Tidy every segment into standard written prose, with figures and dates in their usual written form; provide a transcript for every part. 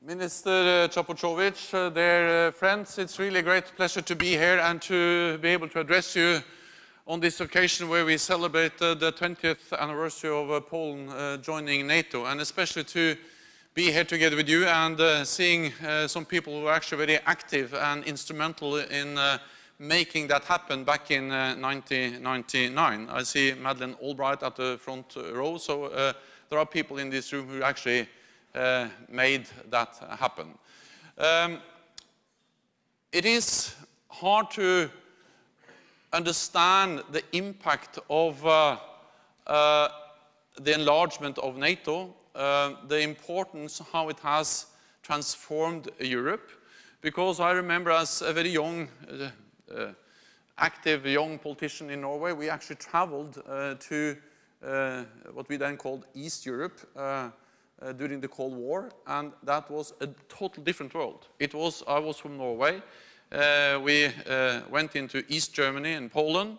Minister Čapočović, dear friends, it's really a great pleasure to be here and to be able to address you on this occasion where we celebrate the 20th anniversary of Poland joining NATO, and especially to be here together with you and seeing some people who are actually very active and instrumental in making that happen back in 1999. I see Madeleine Albright at the front row, so there are people in this room who actually made that happen. It is hard to understand the impact of the enlargement of NATO, the importance, how it has transformed Europe, because I remember as a very young, active young politician in Norway, we actually traveled to what we then called East Europe during the Cold War, and that was a total different world. I was from Norway. We went into East Germany and Poland,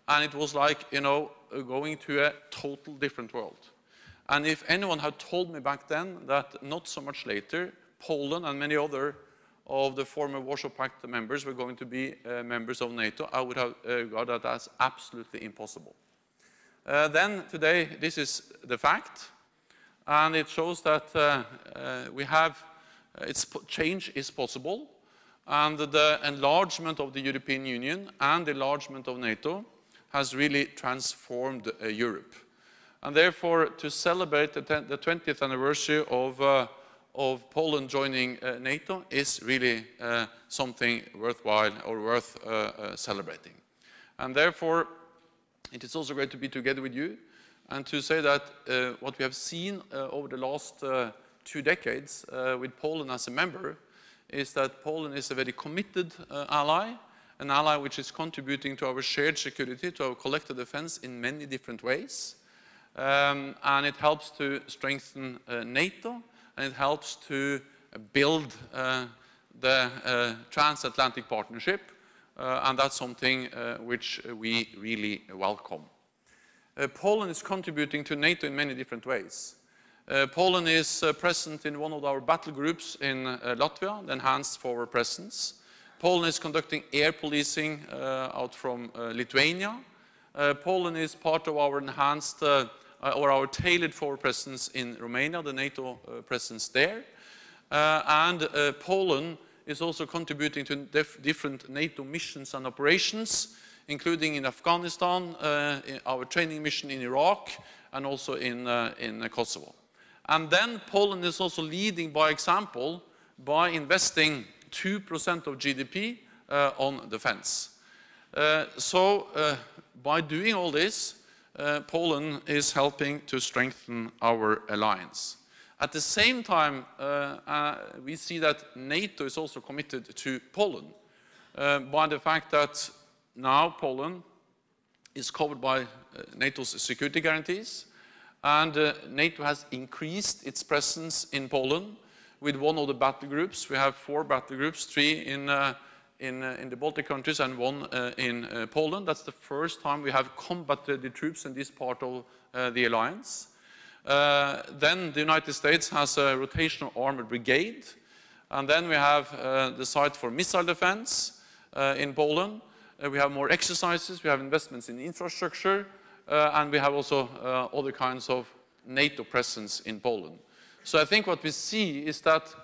and it was like, you know, going to a total different world. And if anyone had told me back then that not so much later, Poland and many other of the former Warsaw Pact members were going to be members of NATO, I would have regarded that as absolutely impossible. Then today, this is the fact, and it shows that change is possible, and the enlargement of the European Union and the enlargement of NATO has really transformed Europe. And therefore, to celebrate the 20th anniversary of Poland joining NATO is really something worthwhile or worth celebrating. And therefore, it is also great to be together with you and to say that what we have seen over the last 2 decades with Poland as a member is that Poland is a very committed ally, an ally which is contributing to our shared security, to our collective defense in many different ways. And it helps to strengthen NATO, and it helps to build the transatlantic partnership, and that's something which we really welcome. Poland is contributing to NATO in many different ways. Poland is present in one of our battle groups in Latvia, the enhanced forward presence. Poland is conducting air policing out from Lithuania. Poland is part of our enhanced or our tailored forward presence in Romania, the NATO presence there. And Poland is also contributing to different NATO missions and operations, including in Afghanistan, our training mission in Iraq, and also in Kosovo. And then Poland is also leading by example by investing 2% of GDP on defense. By doing all this, Poland is helping to strengthen our alliance. At the same time, we see that NATO is also committed to Poland by the fact that now Poland is covered by NATO's security guarantees, and NATO has increased its presence in Poland with one of the battle groups. We have 4 battle groups, 3 in the Baltic countries and 1 in Poland. That's the first time we have combat-ready troops in this part of the alliance. Then the United States has a rotational armored brigade, and then we have the site for missile defense in Poland. We have more exercises, we have investments in infrastructure, and we have also other kinds of NATO presence in Poland. So I think what we see is that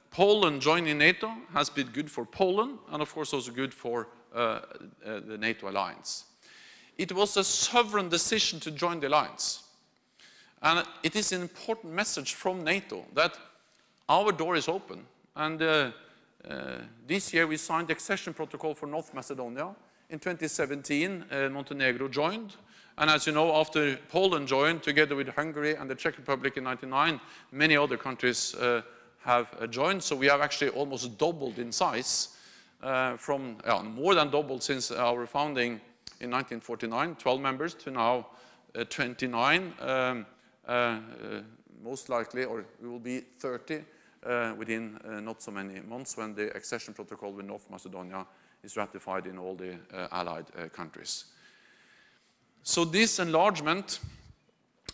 Poland joining NATO has been good for Poland, and of course also good for the NATO alliance. It was a sovereign decision to join the alliance. And it is an important message from NATO that our door is open. And this year we signed the accession protocol for North Macedonia. In 2017, Montenegro joined. And as you know, after Poland joined, together with Hungary and the Czech Republic in 1999, many other countries have joined. So we have actually almost doubled in size, more than doubled since our founding in 1949, 12 members to now 29. Most likely, or we will be 30 within not so many months when the accession protocol with North Macedonia is ratified in all the allied countries. So this enlargement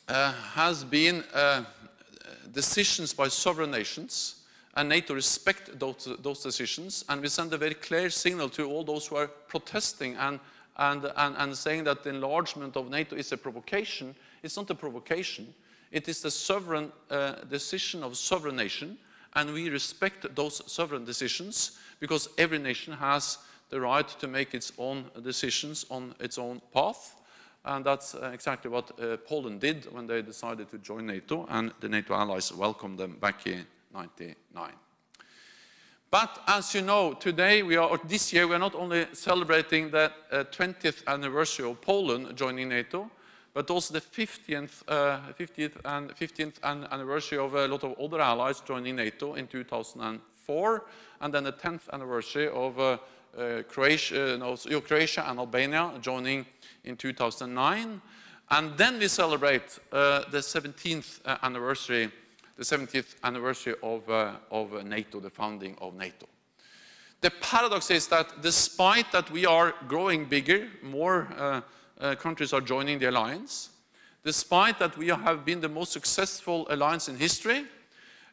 has been decisions by sovereign nations, and NATO respect those decisions, and we send a very clear signal to all those who are protesting and saying that the enlargement of NATO is a provocation. It's not a provocation. It is the sovereign decision of sovereign nation, and we respect those sovereign decisions because every nation has the right to make its own decisions on its own path. And that's exactly what Poland did when they decided to join NATO, and the NATO allies welcomed them back in 1999. But as you know, today this year we are not only celebrating the 20th anniversary of Poland joining NATO, but also the 50th anniversary of a lot of other allies joining NATO in 2004, and then the 10th anniversary of Croatia and Albania joining in 2009. And then we celebrate the 70th anniversary of NATO, the founding of NATO. The paradox is that despite that we are growing bigger, more countries are joining the alliance, despite that we have been the most successful alliance in history,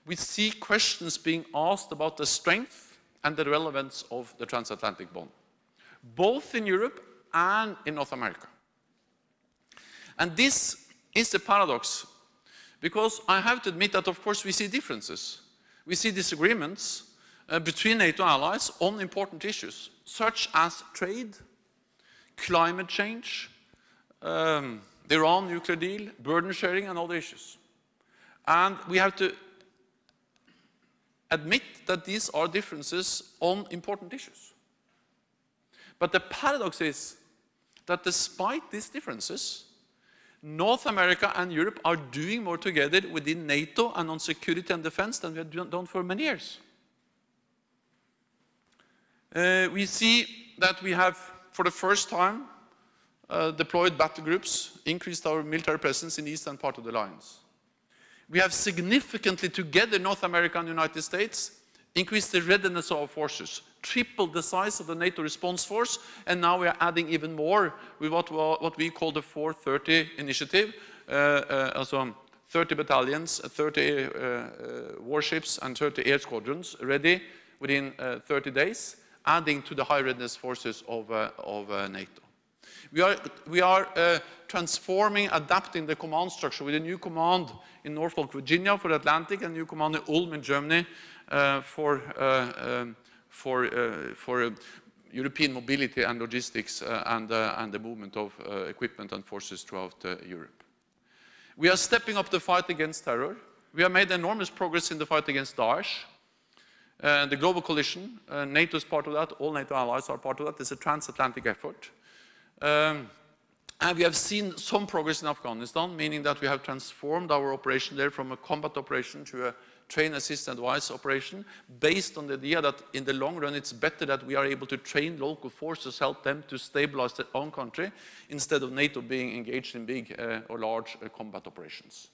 we see questions being asked about the strength and the relevance of the transatlantic bond, both in Europe and in North America. And this is the paradox, because I have to admit that, of course, we see differences. We see disagreements between NATO allies on important issues, such as trade, climate change, the Iran nuclear deal, burden sharing, and other issues. And we have to admit that these are differences on important issues. But the paradox is that despite these differences, North America and Europe are doing more together within NATO and on security and defense than we have done for many years. We see that we have, for the first time, deployed battle groups, increased our military presence in the eastern part of the alliance. We have significantly, together, North America and the United States, increased the readiness of our forces, tripled the size of the NATO response force, and now we are adding even more with what we call the 430 initiative, also 30 battalions, 30 warships, and 30 air squadrons ready within 30 days, adding to the high readiness forces of NATO. We are transforming, adapting the command structure with a new command in Norfolk, Virginia for the Atlantic, and a new command in Ulm in Germany for European mobility and logistics and the movement of equipment and forces throughout Europe. We are stepping up the fight against terror. We have made enormous progress in the fight against Daesh. The global coalition, NATO is part of that, all NATO allies are part of that. It's a transatlantic effort. And we have seen some progress in Afghanistan, meaning that we have transformed our operation there from a combat operation to a train, assist, and advise operation, based on the idea that in the long run it's better that we are able to train local forces, help them to stabilize their own country, instead of NATO being engaged in big or large combat operations.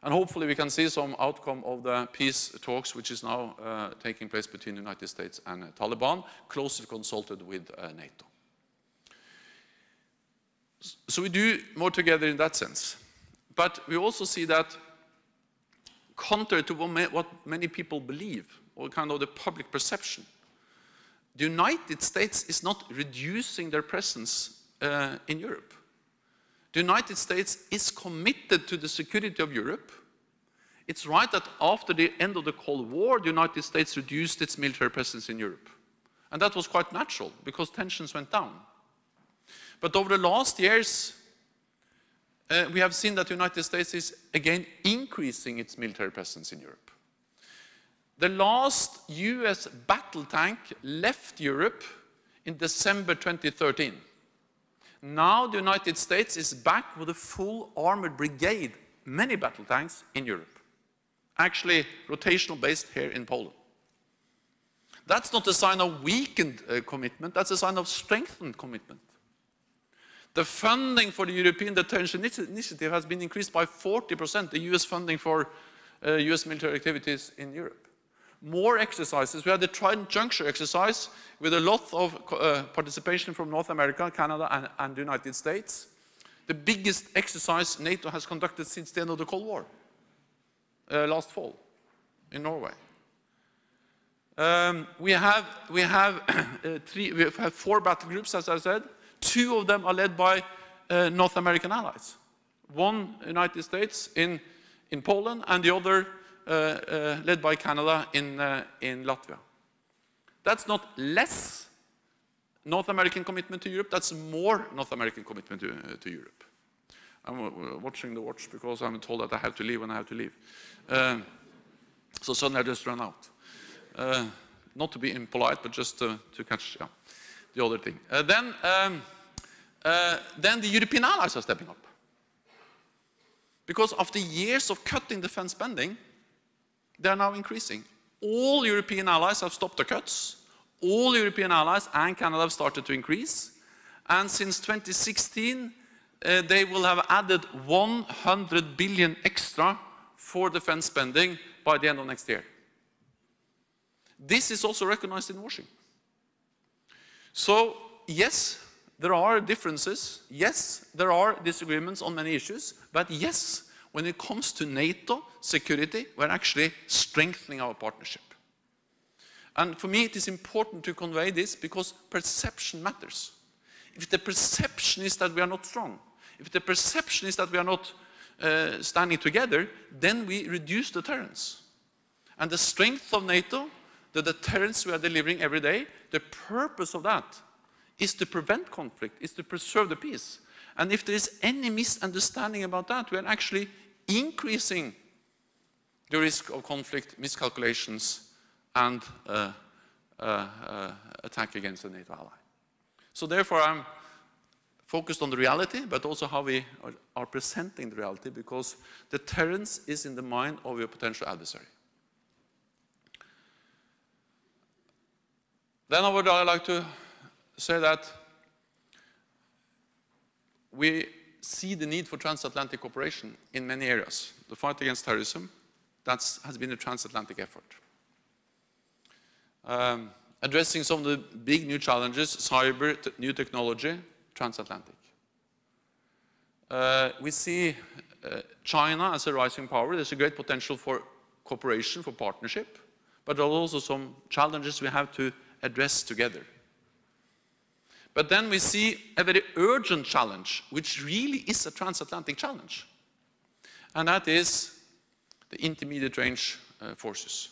And hopefully we can see some outcome of the peace talks, which is now taking place between the United States and Taliban, closely consulted with NATO. So we do more together in that sense. But we also see that, contrary to what many people believe, or kind of the public perception, the United States is not reducing their presence in Europe. The United States is committed to the security of Europe. It's right that after the end of the Cold War, the United States reduced its military presence in Europe. And that was quite natural, because tensions went down. But over the last years, we have seen that the United States is again increasing its military presence in Europe. The last US battle tank left Europe in December 2013. Now the United States is back with a full armored brigade, many battle tanks in Europe. Actually rotational based here in Poland. That's not a sign of weakened commitment, that's a sign of strengthened commitment. The funding for the European Deterrence Initiative has been increased by 40%, the US funding for US military activities in Europe. More exercises. We had the Trident Juncture exercise with a lot of participation from North America, Canada, and the United States. The biggest exercise NATO has conducted since the end of the Cold War. last fall in Norway. We have 4 battle groups, as I said. 2 of them are led by North American allies. One, United States in Poland, and the other led by Canada in Latvia. That's not less North American commitment to Europe, that's more North American commitment to Europe. I'm watching the watch because I'm told that I have to leave when I have to leave. So suddenly I just run out. Not to be impolite, but just to catch the other thing. Then the European allies are stepping up. Because after years of cutting defense spending, they are now increasing. All European allies have stopped the cuts. All European allies and Canada have started to increase. And since 2016, they will have added 100 billion extra for defense spending by the end of next year. This is also recognized in Washington. So, yes, there are differences. Yes, there are disagreements on many issues. But yes, when it comes to NATO security, we're actually strengthening our partnership. And for me, it is important to convey this because perception matters. If the perception is that we are not strong, if the perception is that we are not standing together, then we reduce deterrence. And the strength of NATO, the deterrence we are delivering every day, the purpose of that is to prevent conflict, is to preserve the peace. And if there is any misunderstanding about that, we are actually increasing the risk of conflict, miscalculations, and attack against a NATO ally. So therefore, I'm focused on the reality, but also how we are presenting the reality, because deterrence is in the mind of your potential adversary. Then I would like to say that we see the need for transatlantic cooperation in many areas. The fight against terrorism, that has been a transatlantic effort. Addressing some of the big new challenges, cyber, new technology, transatlantic. We see China as a rising power. There's a great potential for cooperation, for partnership, but there are also some challenges we have to address together. But then we see a very urgent challenge, which really is a transatlantic challenge. And that is the intermediate range forces.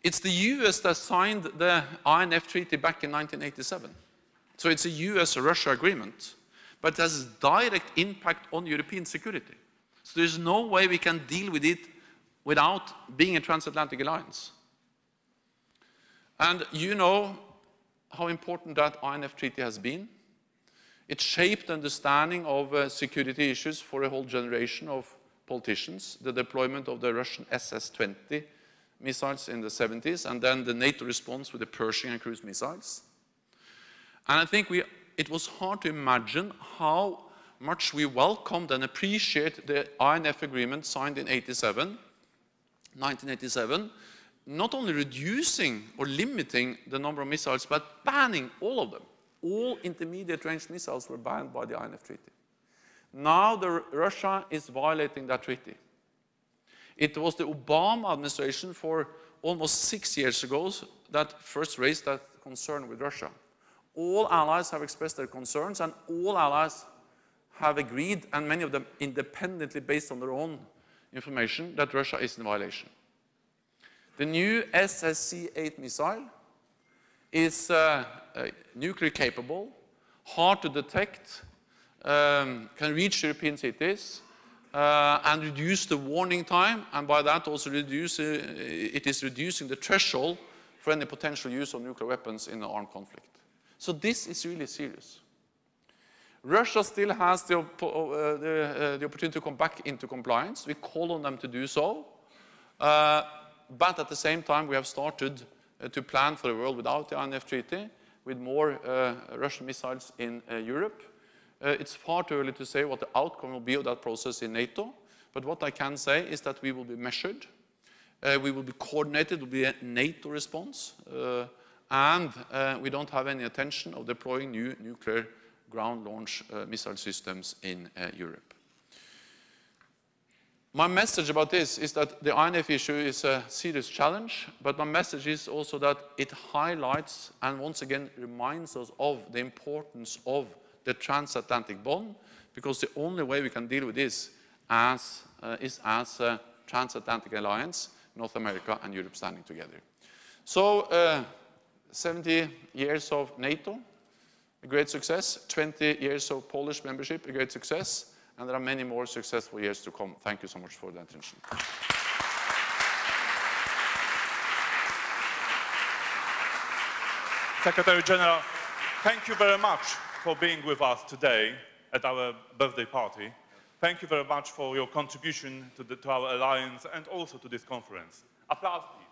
It's the US that signed the INF Treaty back in 1987. So it's a US-Russia agreement, but it has direct impact on European security. So there's no way we can deal with it without being a transatlantic alliance. And you know how important that INF Treaty has been. It shaped understanding of security issues for a whole generation of politicians, the deployment of the Russian SS-20 missiles in the 70s, and then the NATO response with the Pershing and cruise missiles. And I think it was hard to imagine how much we welcomed and appreciate the INF agreement signed in 1987, not only reducing or limiting the number of missiles, but banning all of them. All intermediate range missiles were banned by the INF Treaty. Now Russia is violating that treaty. It was the Obama administration for almost 6 years ago that first raised that concern with Russia. All allies have expressed their concerns, and all allies have agreed, and many of them independently based on their own information, that Russia is in violation. The new SSC-8 missile is nuclear capable, hard to detect, can reach European cities, and reduce the warning time, and by that also it is reducing the threshold for any potential use of nuclear weapons in an armed conflict. So this is really serious. Russia still has the opportunity to come back into compliance. We call on them to do so. But at the same time, we have started to plan for a world without the INF Treaty, with more Russian missiles in Europe. It's far too early to say what the outcome will be of that process in NATO. But what I can say is that we will be measured. We will be coordinated. It will be a NATO response. And we don't have any intention of deploying new nuclear ground launch missile systems in Europe. My message about this is that the INF issue is a serious challenge, but my message is also that it highlights and once again reminds us of the importance of the transatlantic bond, because the only way we can deal with this is as a transatlantic alliance, North America and Europe standing together. So 70 years of NATO, a great success, 20 years of Polish membership, a great success, and there are many more successful years to come. Thank you so much for the attention. Secretary General, thank you very much for being with us today at our birthday party. Thank you very much for your contribution to our alliance and also to this conference. Applause, please.